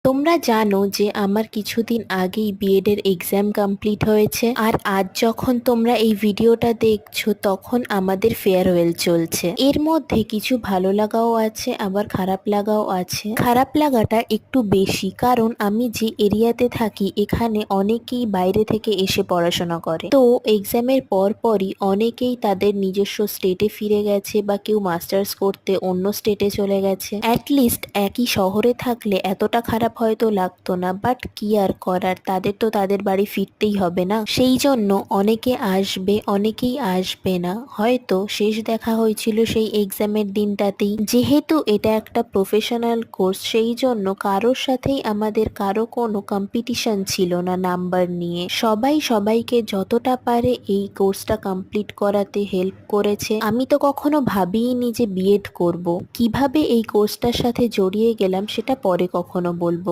তোমরা জানো যে আমার কিছুদিন আগেই বিএড এর এক্সাম কমপ্লিট হয়েছে, আর আজ যখন তোমরা এই ভিডিওটা দেখছো তখন আমাদের ফেয়ারওয়েল চলছে। এর মধ্যে কিছু ভালো লাগাও আছে, আবার খারাপ লাগাও আছে। খারাপ লাগাটা একটু বেশি, কারণ আমি যে এরিয়াতে থাকি এখানে অনেকেই বাইরে থেকে এসে পড়াশোনা করে। তো এক্সামের পর পরই অনেকেই তাদের নিজস্ব স্টেটে ফিরে গেছে, বা কেউ মাস্টার্স করতে অন্য স্টেটে চলে গেছে। অ্যাটলিস্ট একই শহরে থাকলে এতটা খারাপ হয়তো লাগতো না, বাট কি আর করার, তাদের তো তাদের বাড়ি ফিরতেই হবে না। সেই জন্য অনেকে আসবে, অনেকেই আসবে না। হয়তো শেষ দেখা হয়েছিল সেই এক্সামের দিনটাতেই। যেহেতু এটা একটা প্রফেশনাল কোর্স, সেই জন্য কারোর সাথেই আমাদের কারো কোনো কম্পিটিশন ছিল না নাম্বার নিয়ে। সবাই সবাইকে যতটা পারে এই কোর্সটা কমপ্লিট করাতে হেল্প করেছে। আমি তো কখনো ভাবিনি যে বিএড করব। কিভাবে এই কোর্সটার সাথে জড়িয়ে গেলাম সেটা পরে কখনো বলবো।